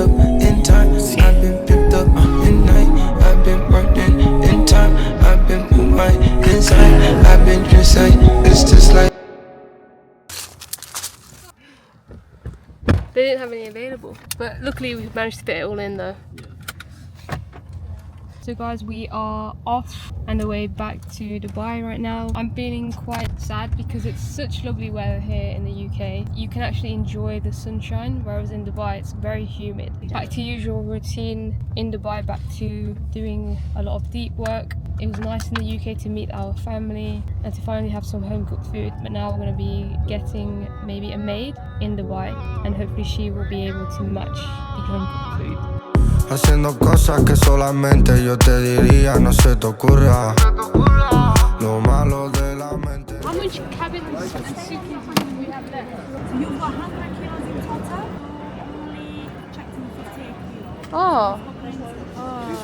up in time. I've been picked up in night. I've been running in time. I've been with my inside. I've been inside. It's just like they didn't have any available, but luckily we managed to fit it all in though. So guys, we are off and away back to Dubai right now. I'm feeling quite sad because it's such lovely weather here in the UK. You can actually enjoy the sunshine, whereas in Dubai it's very humid. Back to usual routine in Dubai, back to doing a lot of deep work. It was nice in the UK to meet our family and to finally have some home cooked food, but now we're going to be getting maybe a maid in Dubai and hopefully she will be able to match the home cooked food. haciendo cosas que solamente yo te diría, no se te ocurra. Lo malo de la mente. How much cabins and suitcases do we have left? So you've got 100 kilos in total. Only checked in 58 kilos. Oh.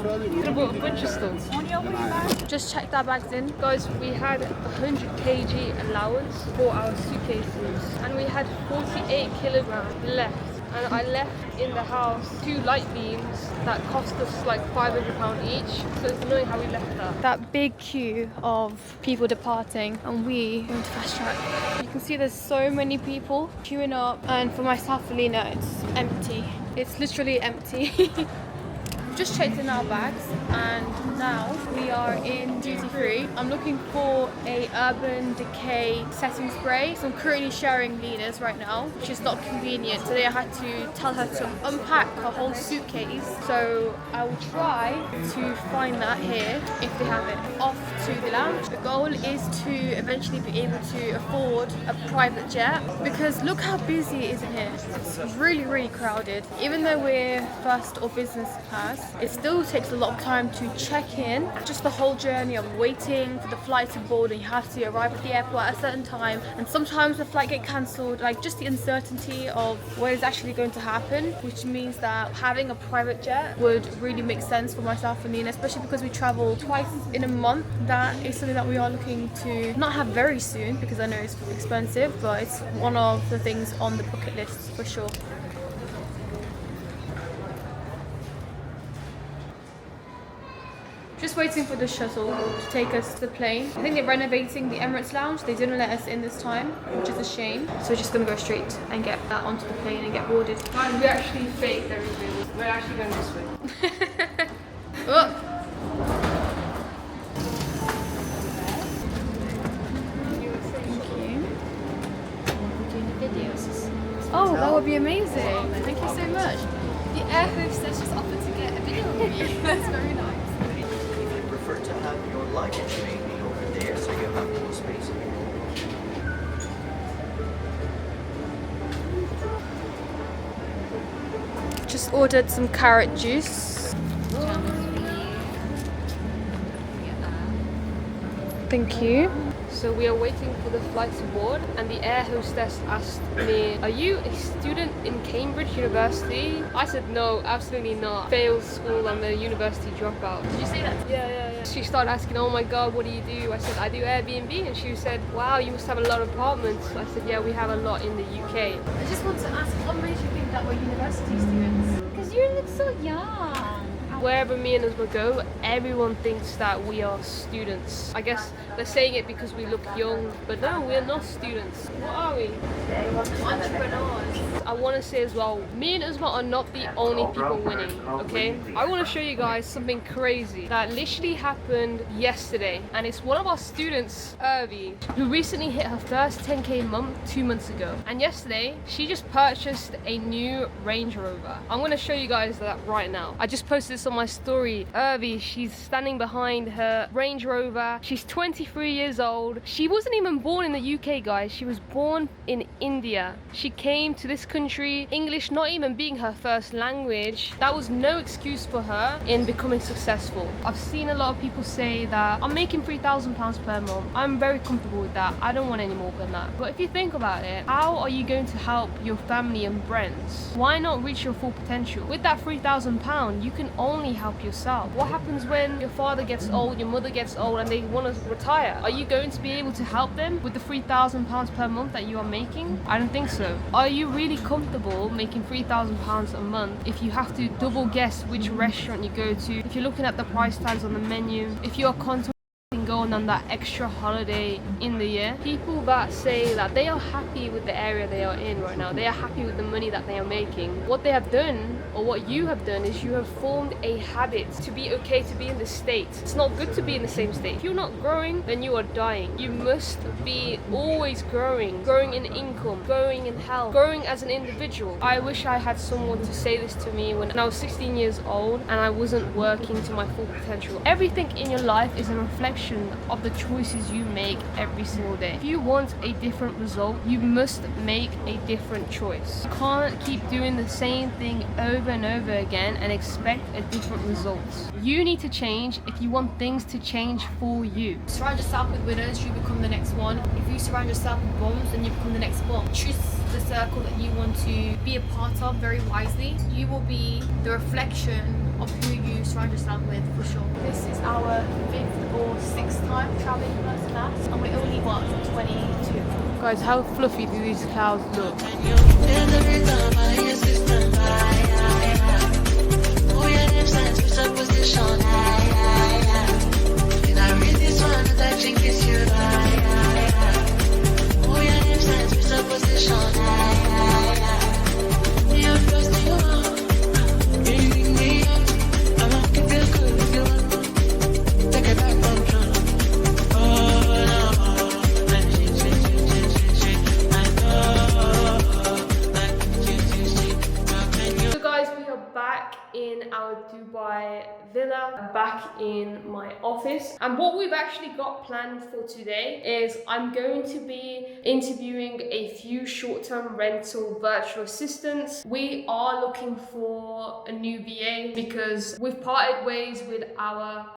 Could have bought a bunch of stuff. On your way back. Just checked our bags in. Guys, we had 100 kg allowance for our suitcases and we had 48 kilograms left. And I left in the house 2 light beams that cost us like £500 each. So it's annoying how we left that. That big queue of people departing and we went to fast track. You can see there's so many people queuing up, and for myself, for Leena, it's empty. It's literally empty. Just checked in our bags and now we are in duty free. I'm looking for a Urban Decay setting spray. So I'm currently sharing Leena's right now, which is not convenient. Today I had to tell her to unpack her whole suitcase. So I will try to find that here if they have it. Off to the lounge. The goal is to eventually be able to afford a private jet because look how busy it is in here. It's really, really crowded. Even though we're first or business class, it still takes a lot of time to check in. Just the whole journey of waiting for the flight to board and you have to arrive at the airport at a certain time, and sometimes the flight get cancelled, like just the uncertainty of what is actually going to happen, which means that having a private jet would really make sense for myself and Leena, especially because we travel twice in a month. That is something that we are looking to not have very soon because I know it's expensive, but it's one of the things on the bucket list for sure. Just waiting for the shuttle to take us to the plane. I think they're renovating the Emirates Lounge. They didn't let us in this time, which is a shame. So we're just gonna go straight and get that onto the plane and get boarded. Guys, we actually faked everything. We're actually going this way. Oh. Oh, that would be amazing. Thank you so much. The air hostess just offered to get a video of you. That's very nice. If you prefer to have your luggage maybe over there so you have more space. Just ordered some carrot juice. Thank you. So we are waiting for the flight to board and the air hostess asked me, are you a student in Cambridge University? I said no, absolutely not. Failed school, I'm a university dropout. Did you say that? Yeah. She started asking, oh my god, what do you do? I said, I do Airbnb, and she said, wow, you must have a lot of apartments. I said, yeah, we have a lot in the UK. I just want to ask, what made you think that we're university students? Because you look so young. Wherever me and Uzma go, everyone thinks that we are students. I guess they're saying it because we look young, but no, we're not students. What are we? Entrepreneurs. I want to say as well, me and Uzma are not the only people winning, okay? I want to show you guys something crazy that literally happened yesterday, and it's one of our students, Irvi, who recently hit her first 10k month 2 months ago, and yesterday she just purchased a new Range Rover. I'm going to show you guys that right now. I just posted this on my story. Irvi, she's standing behind her Range Rover. She's 23 years old. She wasn't even born in the UK, guys. She was born in India. She came to this country, English not even being her first language. That was no excuse for her in becoming successful. I've seen a lot of people say that I'm making £3,000 per month. I'm very comfortable with that. I don't want any more than that. But if you think about it, how are you going to help your family and friends? Why not reach your full potential? With that £3,000, you can only only help yourself. What happens when your father gets old, your mother gets old, and they want to retire? Are you going to be able to help them with the £3,000 per month that you are making? I don't think so. Are you really comfortable making £3,000 a month if you have to double guess which restaurant you go to, if you're looking at the price tags on the menu, if you are contemplating going on that extra holiday in the year? People that say that they are happy with the area they are in right now, they are happy with the money that they are making, what they have done, or what you have done, is you have formed a habit to be okay to be in the state. It's not good to be in the same state. If you're not growing, then you are dying. You must be always growing in income, growing in health, growing as an individual. I wish I had someone to say this to me when I was 16 years old and I wasn't working to my full potential. Everything in your life is a reflection of the choices you make every single day. If you want a different result, you must make a different choice. You can't keep doing the same thing over and over again and expect a different result. You need to change if you want things to change for you. Surround yourself with winners, you become the next one. If you surround yourself with bombs, then you become the next bomb. Choose the circle that you want to be a part of very wisely. You will be the reflection of who you surround yourself with, for sure. This is our 5th or 6th time traveling first class, and we're only, 22. Guys, how fluffy do these clouds look? Dubai villa, back in my office, and what we've actually got planned for today is I'm going to be interviewing a few short-term rental virtual assistants. We are looking for a new VA because we've parted ways with our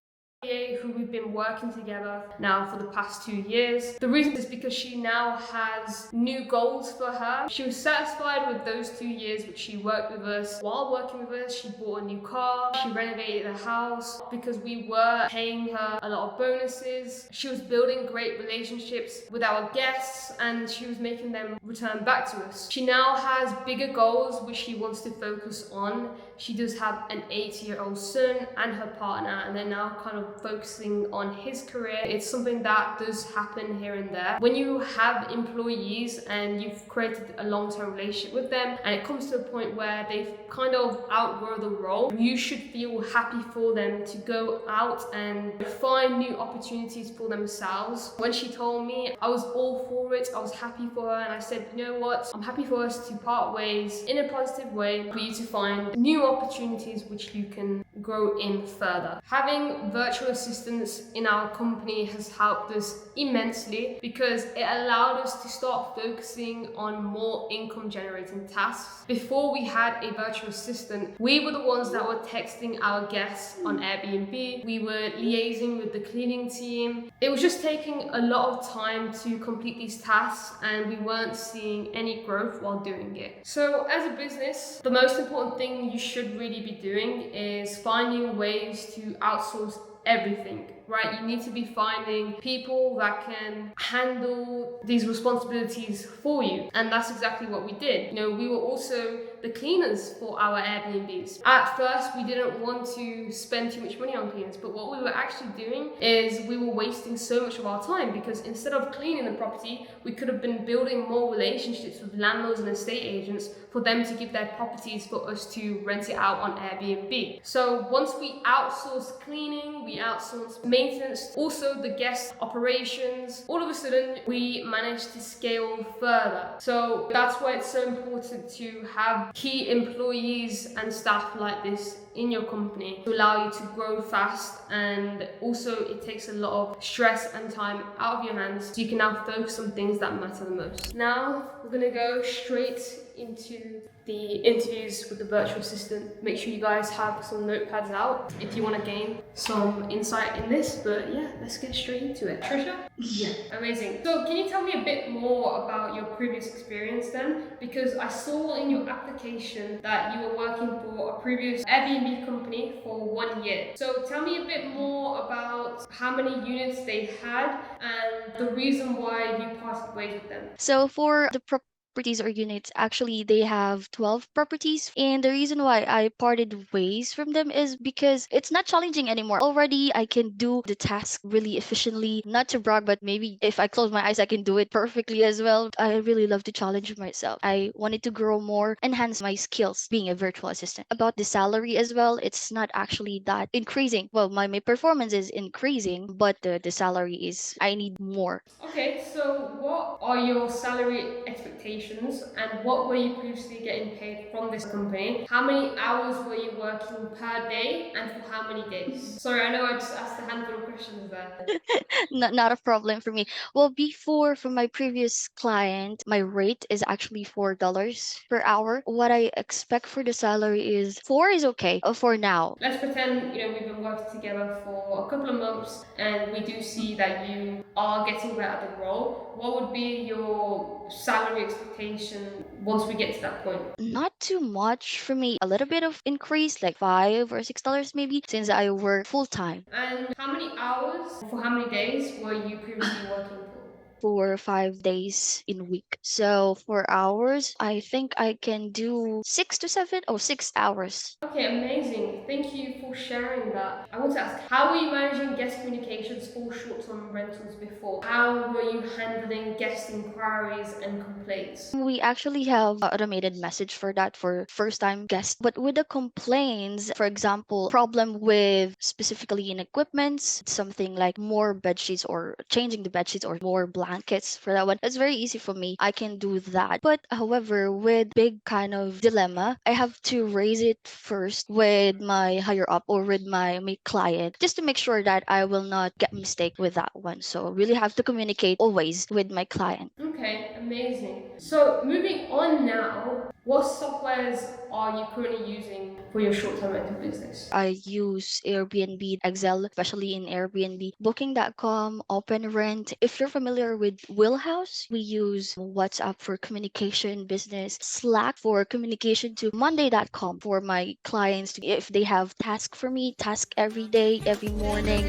who we've been working together now for the past 2 years. The reason is because she now has new goals for her. She was satisfied with those 2 years which she worked with us. While working with us, she bought a new car, she renovated the house because we were paying her a lot of bonuses. She was building great relationships with our guests and she was making them return back to us. She now has bigger goals which she wants to focus on. She does have an 8-year-old son and her partner, and they're now kind of focusing on his career. It's something that does happen here and there. When you have employees and you've created a long-term relationship with them and it comes to a point where they've kind of outgrown the role, you should feel happy for them to go out and find new opportunities for themselves. When she told me, I was all for it. I was happy for her and I said, you know what, I'm happy for us to part ways in a positive way, for you to find new opportunities which you can grow in further. Having virtual assistants in our company has helped us immensely because it allowed us to start focusing on more income generating tasks. Before we had a virtual assistant, we were the ones that were texting our guests on Airbnb. We were liaising with the cleaning team. It was just taking a lot of time to complete these tasks and we weren't seeing any growth while doing it. So as a business, the most important thing you should really be doing is finding ways to outsource everything, right? You need to be finding people that can handle these responsibilities for you. And that's exactly what we did. You know, we were also the cleaners for our Airbnbs. At first, we didn't want to spend too much money on cleaners, but what we were actually doing is we were wasting so much of our time because instead of cleaning the property, we could have been building more relationships with landlords and estate agents for them to give their properties for us to rent it out on Airbnb. So once we outsourced cleaning, we outsourced maintenance, also the guest operations, all of a sudden we managed to scale further. So that's why it's so important to have key employees and staff like this in your company to allow you to grow fast, and also it takes a lot of stress and time out of your hands so you can now focus on things that matter the most. Now we're gonna go straight into the interviews with the virtual assistant. Make sure you guys have some notepads out if you want to gain some insight in this. But yeah, let's get straight into it. Trisha? Yeah. Amazing. So can you tell me a bit more about your previous experience then? Because I saw in your application that you were working for a previous Airbnb company for 1 year. So tell me a bit more about how many units they had and the reason why you parted ways with them. So for the properties or units, actually they have 12 properties. And the reason why I parted ways from them is because it's not challenging anymore. Already I can do the task really efficiently. Not to brag, but maybe if I close my eyes, I can do it perfectly as well. I really love to challenge myself. I wanted to grow more, enhance my skills being a virtual assistant. About the salary as well, it's not actually that increasing. Well, my performance is increasing, but the salary is, I need more. Okay, so what are your salary expectations and what were you previously getting paid from this company? How many hours were you working per day and for how many days? Sorry, I know I just asked a handful of questions there. Not a problem for me. Well, before from my previous client, my rate is actually $4 per hour. What I expect for the salary is four is okay for now. Let's pretend, we've been working together for a couple of months and we do see that you are getting better at the role. What would be your salary expectation once we get to that point? Not too much for me. A little bit of increase, like $5 or $6 maybe, since I work full time. And how many hours for how many days were you previously working for? For 5 days in a week. So 4 hours, I think I can do 6 to 7 or 6 hours. Okay, amazing. Thank you for sharing that. I want to ask, how were you managing guest communications for short-term rentals before? How were you handling guest inquiries and complaints? We actually have a automated message for that for first time guests. But with the complaints, for example, problem with specifically in equipments, something like more bed sheets or changing the bed sheets or more blankets for that one, it's very easy for me. I can do that. But however, with big kind of dilemma, I have to raise it first with my higher up or with my client just to make sure that I will not get mistake with that one. So really have to communicate always with my client. Okay, amazing. So moving on now, what softwares are you currently using for your short-term rental business? I use Airbnb, Excel, especially in Airbnb, Booking.com, OpenRent. If you're familiar with Wheelhouse, we use WhatsApp for communication business, Slack for communication to Monday.com for my clients to, if they have task for me, task every day, every morning.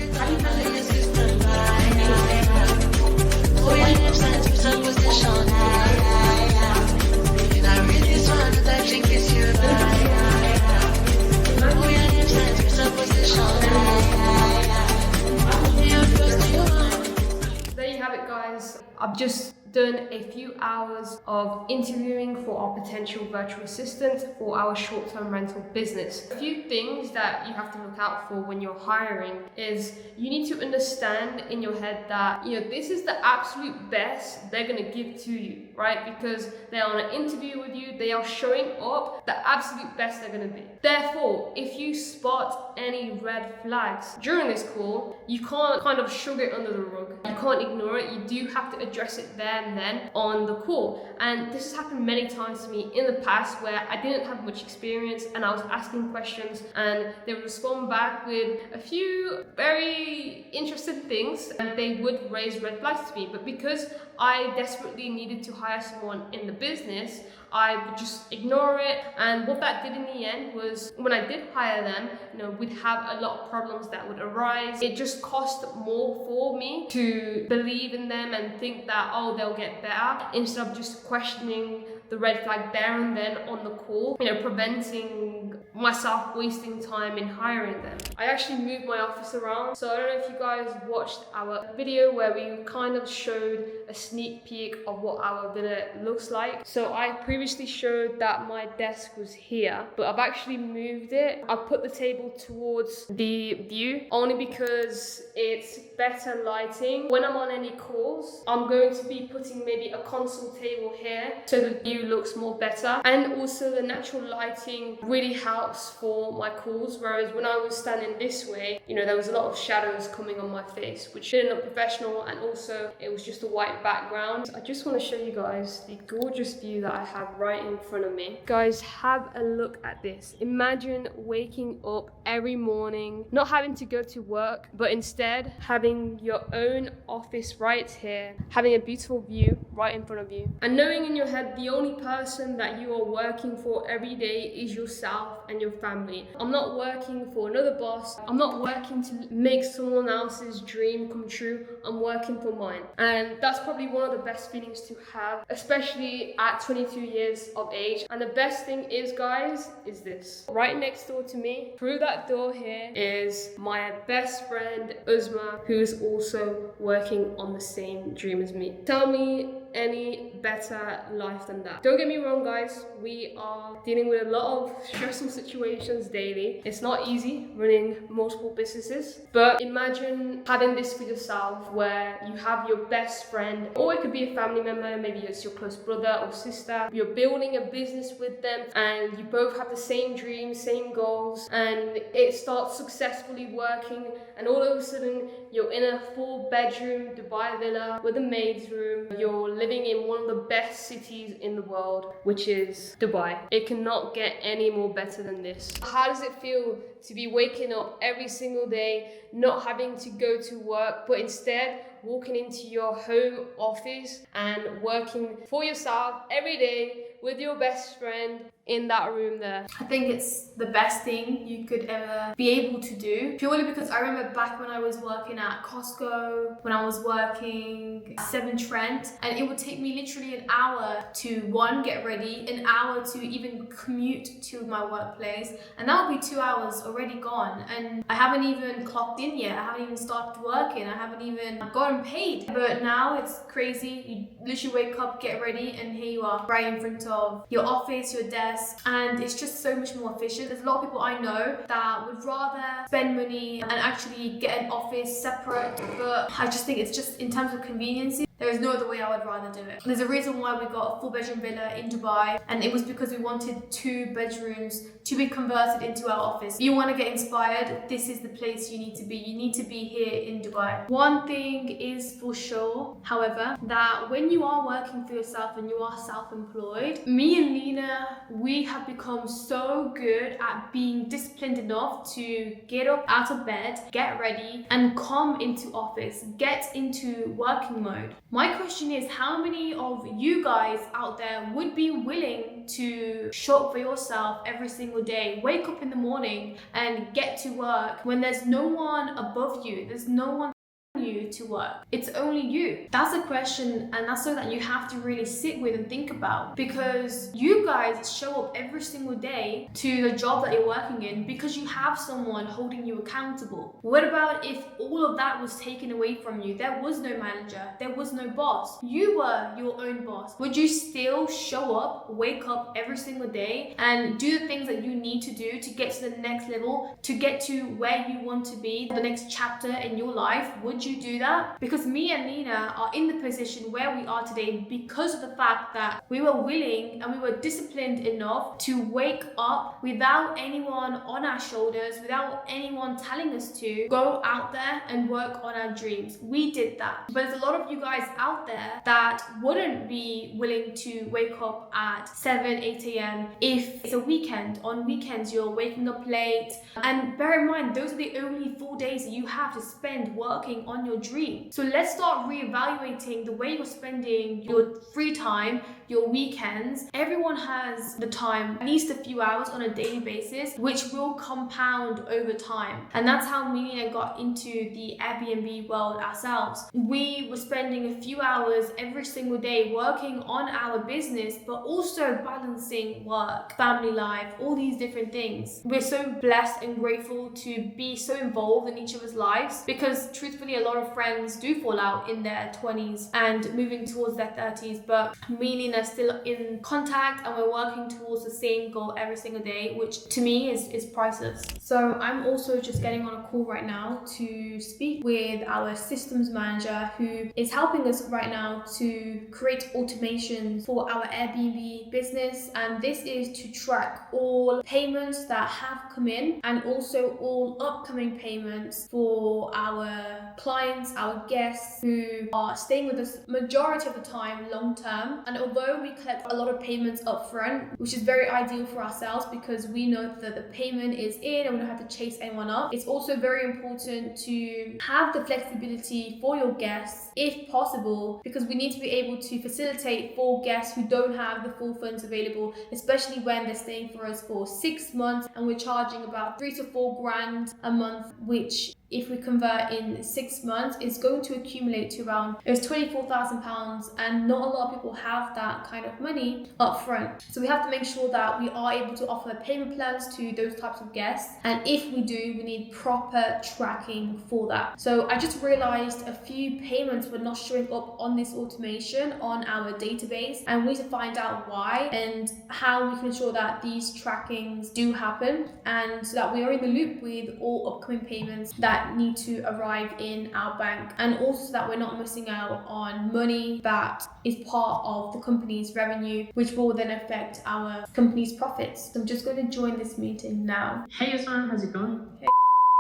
There you have it, guys. I've just done a few hours of interviewing for our potential virtual assistant for our short-term rental business. A few things that you have to look out for when you're hiring is you need to understand in your head that this is the absolute best they're going to give to you, right? Because they're on an interview with you, they are showing up the absolute best they're going to be. Therefore, if you spot any red flags during this call, you can't kind of shove it under the rug. You can't ignore it. You do have to address it there and then on the call. And this has happened many times to me in the past where I didn't have much experience and I was asking questions and they would respond back with a few very interesting things and they would raise red flags to me. But because I desperately needed to hire someone in the business, I would just ignore it. And what that did in the end was when I did hire them, we'd have a lot of problems that would arise. It just cost more for me to believe in them and think that, oh, they'll get better, instead of just questioning the red flag there and then on the call, preventing myself wasting time in hiring them. I actually moved my office around, so I don't know if you guys watched our video where we kind of showed a sneak peek of what our villa looks like. So I previously showed that my desk was here, but I've actually moved it. I've put the table towards the view only because it's better lighting. When I'm on any calls, I'm going to be putting maybe a console table here so the view looks more better, and also the natural lighting really helps cutouts for my calls, whereas when I was standing this way, you know, there was a lot of shadows coming on my face, which didn't look professional, and also it was just a white background. I just want to show you guys the gorgeous view that I have right in front of me. Guys, have a look at this. Imagine waking up every morning, not having to go to work, but instead having your own office right here, having a beautiful view right in front of you, and knowing in your head the only person that you are working for every day is yourself and your family. I'm not working for another boss. I'm not working to make someone else's dream come true. I'm working for mine. And that's probably one of the best feelings to have, especially at 22 years of age. And the best thing is, guys, is this. Right next door to me, through that door here, is my best friend, Uzma, who is also working on the same dream as me. Tell me any better life than that. Don't get me wrong, guys, we are dealing with a lot of stressful situations daily. It's not easy running multiple businesses, but imagine having this for yourself where you have your best friend, or it could be a family member, maybe it's your close brother or sister. You're building a business with them and you both have the same dreams, same goals, and it starts successfully working, and all of a sudden you're in a 4-bedroom Dubai villa with a maid's room. You're living in one of the best cities in the world, which is Dubai. It cannot get any more better than this. How does it feel to be waking up every single day, not having to go to work, but instead walking into your home office and working for yourself every day with your best friend in that room there? I think it's the best thing you could ever be able to do, purely because I remember back when I was working at Costco, when I was working at Seven Trent, and it would take me literally an hour to get ready, an hour to even commute to my workplace, and that would be 2 hours already gone, and I haven't even clocked in yet, I haven't even started working, I haven't even gotten paid. But now it's crazy. You literally wake up, get ready, and here you are right in front of your office, your desk, and it's just so much more efficient. There's a lot of people I know that would rather spend money and actually get an office separate, but I just think it's just, in terms of convenience, there is no other way I would rather do it. There's a reason why we got a 4-bedroom villa in Dubai, and it was because we wanted 2 bedrooms to be converted into our office. If you want to get inspired, this is the place you need to be. You need to be here in Dubai. One thing is for sure, however, that when you are working for yourself and you are self-employed, me and Leena, we have become so good at being disciplined enough to get up out of bed, get ready, and come into office, get into working mode. My question is, how many of you guys out there would be willing to show up for yourself every single day, wake up in the morning and get to work when there's no one above you, there's no one you to work, it's only you? That's a question, and that's something that you have to really sit with and think about, because you guys show up every single day to the job that you're working in because you have someone holding you accountable. What about if all of that was taken away from you? There was no manager, there was no boss, you were your own boss. Would you still show up, wake up every single day and do the things that you need to do to get to the next level, to get to where you want to be, the next chapter in your life? Would you do that? Because me and Leena are in the position where we are today because of the fact that we were willing and we were disciplined enough to wake up without anyone on our shoulders, without anyone telling us to go out there and work on our dreams. We did that. But there's a lot of you guys out there that wouldn't be willing to wake up at 7, 8 a.m. if it's a weekend. On weekends, you're waking up late. And bear in mind, those are the only full days that you have to spend working on your dream. So let's start reevaluating the way you're spending your free time, your weekends. Everyone has the time, at least a few hours on a daily basis, which will compound over time. And that's how me and I got into the Airbnb world ourselves. We were spending a few hours every single day working on our business, but also balancing work, family life, all these different things. We're so blessed and grateful to be so involved in each other's lives, because truthfully, a lot lot of friends do fall out in their 20s and moving towards their 30s, but me and Leena are still in contact and we're working towards the same goal every single day, which to me is priceless. So I'm also just getting on a call right now to speak with our systems manager who is helping us right now to create automations for our Airbnb business, and this is to track all payments that have come in and also all upcoming payments for our clients, our guests who are staying with us majority of the time long term. And although we collect a lot of payments up front, which is very ideal for ourselves because we know that the payment is in and we don't have to chase anyone up, it's also very important to have the flexibility for your guests if possible, because we need to be able to facilitate for guests who don't have the full funds available, especially when they're staying for us for 6 months and we're charging about 3 to 4 grand a month, which if we convert in 6 months is going to accumulate to around £24,000, and not a lot of people have that kind of money up front. So we have to make sure that we are able to offer payment plans to those types of guests, and if we do, we need proper tracking for that. So I just realized a few payments were not showing up on this automation on our database, and we need to find out why and how we can ensure that these trackings do happen, and so that we are in the loop with all upcoming payments that need to arrive in our bank, and also that we're not missing out on money that is part of the company's revenue, which will then affect our company's profits. So I'm just going to join this meeting now. Hey Uzma, how's it going? Hey.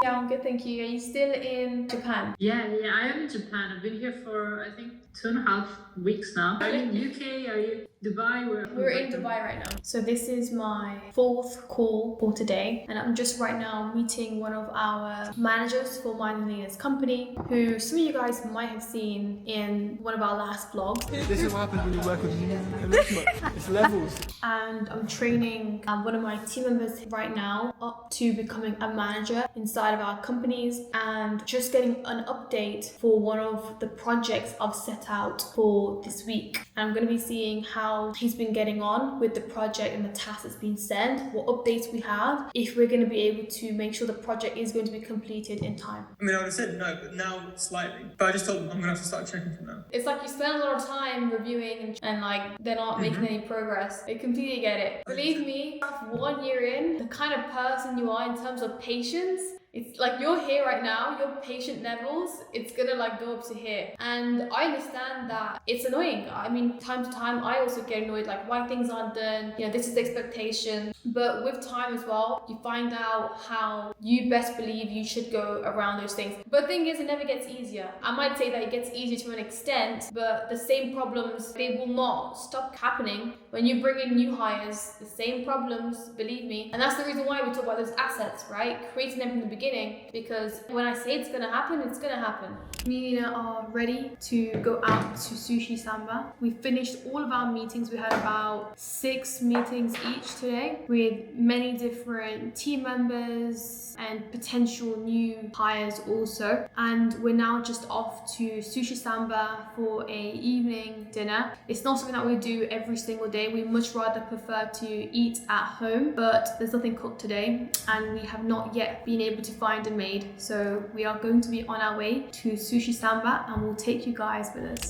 Yeah, I'm good, thank you. Are you still in Japan? Yeah, I am in Japan. I've been here for I think 2.5 weeks now. Are you in UK? Are you Dubai? We're in Dubai right now. So this is my 4th call for today, and I'm just right now meeting one of our managers for mine and Leena's company, who some of you guys might have seen in one of our last vlogs. This is what happens when you work with me and Uzma. It's levels. And I'm training one of my team members right now up to becoming a manager inside of our companies, and just getting an update for one of the projects I've set out for this week. And I'm going to be seeing how he's been getting on with the project and the tasks that's been sent, what updates we have, if we're going to be able to make sure the project is going to be completed in time. I mean, I would have said no, but now slightly. But I just told them I'm going to have to start checking from now. It's like you spend a lot of time reviewing and like they're not making any progress. I completely get it. Believe me, 1 year in, the kind of person you are in terms of patience, it's like you're here right now, your patient levels, it's gonna like go up to here. And I understand that it's annoying. I mean, time to time, I also get annoyed, like why things aren't done, you know, this is the expectation. But with time as well, you find out how you best believe you should go around those things. But the thing is, it never gets easier. I might say that it gets easier to an extent, but the same problems, they will not stop happening when you bring in new hires. The same problems, believe me. And that's the reason why we talk about those assets, right? Creating them from the beginning, because when I say it's gonna happen, it's gonna happen. Me and Leena are ready to go out to Sushi Samba. We finished all of our meetings. We had about 6 meetings each today with many different team members and potential new hires also. And we're now just off to Sushi Samba for a evening dinner. It's not something that we do every single day. We much rather prefer to eat at home, but there's nothing cooked today and we have not yet been able to find a maid. So we are going to be on our way to Sushi Samba and we'll take you guys with us.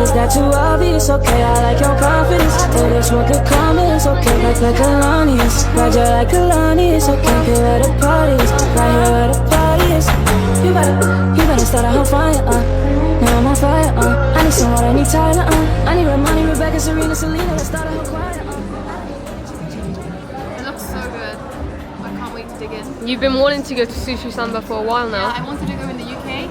Is that too obvious? Okay, I like your confidence. But it's what could come is okay, like Kalani is. Roger like Kalani is okay. Here where the party is, right here where the party is. You better start a whole fire, now I'm on fire, I need some water, I need Tyler, I need Romani, Rebecca, Serena, Selena. Let's start a whole choir, It looks so good. I can't wait to dig in. You've been wanting to go to Sushi Samba for a while now. Yeah, I wanted to go in the UK,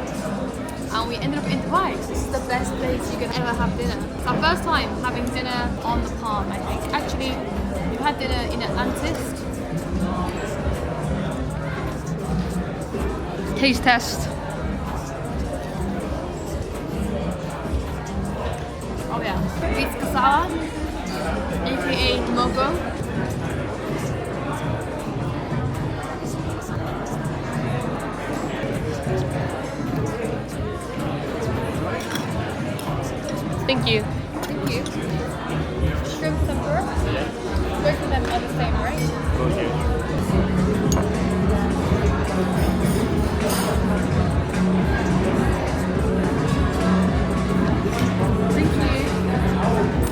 and we ended up in Dubai. This is the best place you can ever have dinner. It's our first time having dinner on the palm, I think. Actually, we've had dinner in Atlantis. Taste test. Oh yeah. It's Kasawa, aka Mogo. Thank you. Thank you. Shrimp tempura. Both of them are the same, right?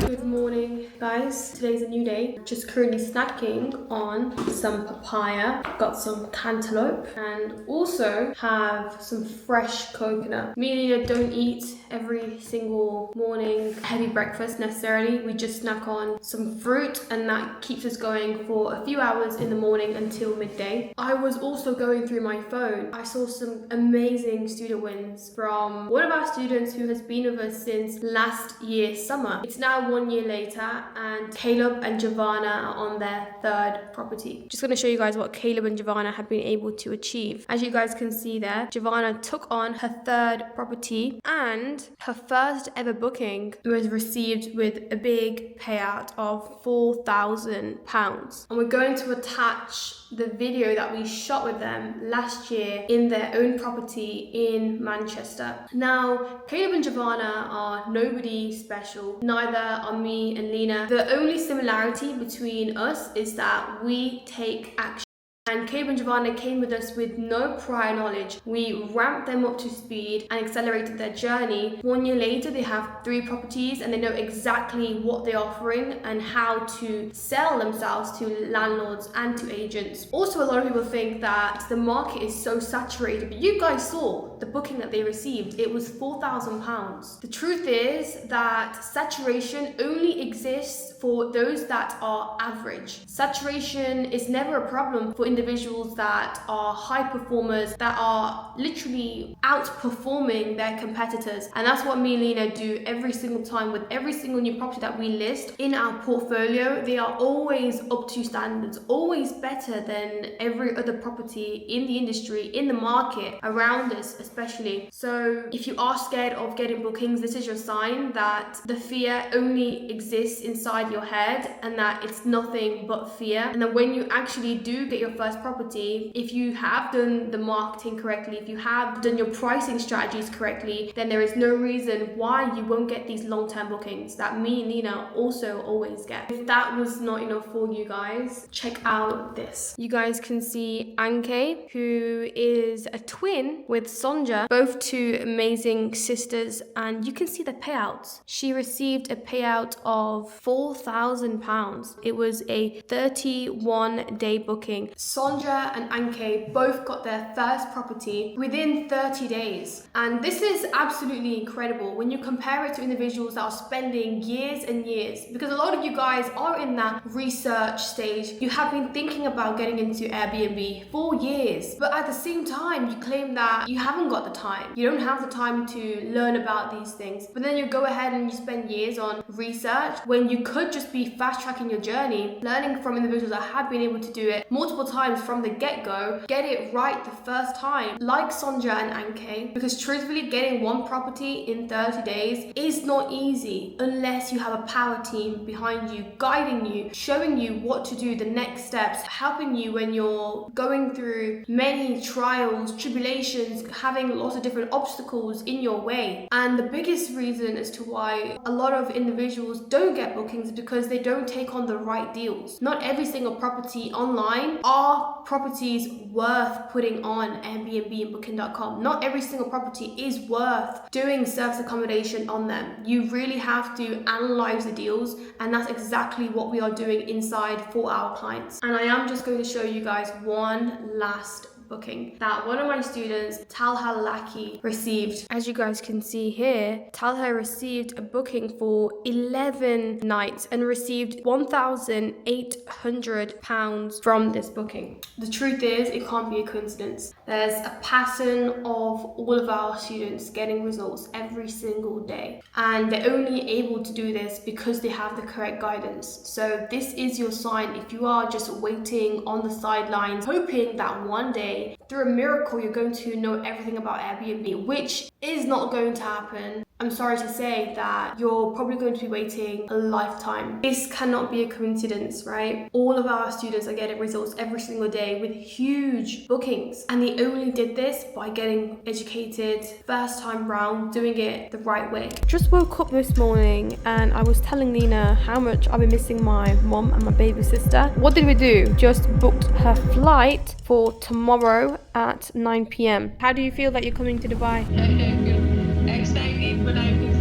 Good morning, guys. Today's a new day. Just currently snacking on some papaya, got some cantaloupe, and also have some fresh coconut. Me and Leena don't eat every single morning heavy breakfast necessarily. We just snack on some fruit, and that keeps us going for a few hours in the morning until midday. I was also going through my phone. I saw some amazing student wins from one of our students who has been with us since last year summer. It's now 1 year later, and Caleb and Giovanna are on their third property. Just going to show you guys what Caleb and Giovanna have been able to achieve. As you guys can see there, Giovanna took on her third property, and her first ever booking was received with a big payout of £4,000. And we're going to attach the video that we shot with them last year in their own property in Manchester. Now, Caleb and Giovanna are nobody special. Neither are me and Leena. The only similarity between us is that we take action. And Caleb and Giovanna came with us with no prior knowledge. We ramped them up to speed and accelerated their journey. 1 year later, they have 3 properties and they know exactly what they're offering and how to sell themselves to landlords and to agents. Also, a lot of people think that the market is so saturated, but you guys saw the booking that they received. It was £4,000. The truth is that saturation only exists for those that are average. Saturation is never a problem for individuals that are high performers, that are literally outperforming their competitors. And that's what me and Leena do every single time with every single new property that we list in our portfolio. They are always up to standards, always better than every other property in the industry, in the market, around us especially. So if you are scared of getting bookings, this is your sign that the fear only exists inside your head and that it's nothing but fear. And then when you actually do get your first property, if you have done the marketing correctly, if you have done your pricing strategies correctly, then there is no reason why you won't get these long-term bookings that me and Leena also always get. If that was not enough for you guys, check out this. You guys can see Anke, who is a twin with Sonja, both two amazing sisters, and you can see the payouts. She received a payout of £4,000. It was a 31-day booking. Sonja and Anke both got their first property within 30 days. And this is absolutely incredible when you compare it to individuals that are spending years and years. Because a lot of you guys are in that research stage. You have been thinking about getting into Airbnb for years. But at the same time, you claim that you haven't got the time. You don't have the time to learn about these things. But then you go ahead and you spend years on research when you could just be fast-tracking your journey, learning from individuals that have been able to do it multiple times from the get-go, get it right the first time, like Sonja and Anke. Because truthfully, getting one property in 30 days is not easy unless you have a power team behind you, guiding you, showing you what to do, the next steps, helping you when you're going through many trials, tribulations, having lots of different obstacles in your way. And the biggest reason as to why a lot of individuals don't get bookings is because they don't take on the right deals. Not every single property online are properties worth putting on Airbnb and Booking.com. Not every single property is worth doing service accommodation on them. You really have to analyze the deals, and that's exactly what we are doing inside for our clients. And I am just going to show you guys one last booking that one of my students, Talha Laki, received. As you guys can see here, Talha received a booking for 11 nights and received £1,800 from this booking. The truth is, it can't be a coincidence. There's a pattern of all of our students getting results every single day, and they're only able to do this because they have the correct guidance. So this is your sign. If you are just waiting on the sidelines, hoping that one day through a miracle you're going to know everything about Airbnb, which is not going to happen. I'm sorry to say that you're probably going to be waiting a lifetime. This cannot be a coincidence, right? All of our students are getting results every single day with huge bookings, and they only did this by getting educated first time round, doing it the right way. Just woke up this morning and I was telling Leena how much I've been missing my mom and my baby sister. What did we do? Just booked her flight for tomorrow at 9 p.m. How do you feel that you're coming to Dubai? I feel excited, but I feel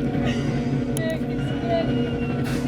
scary.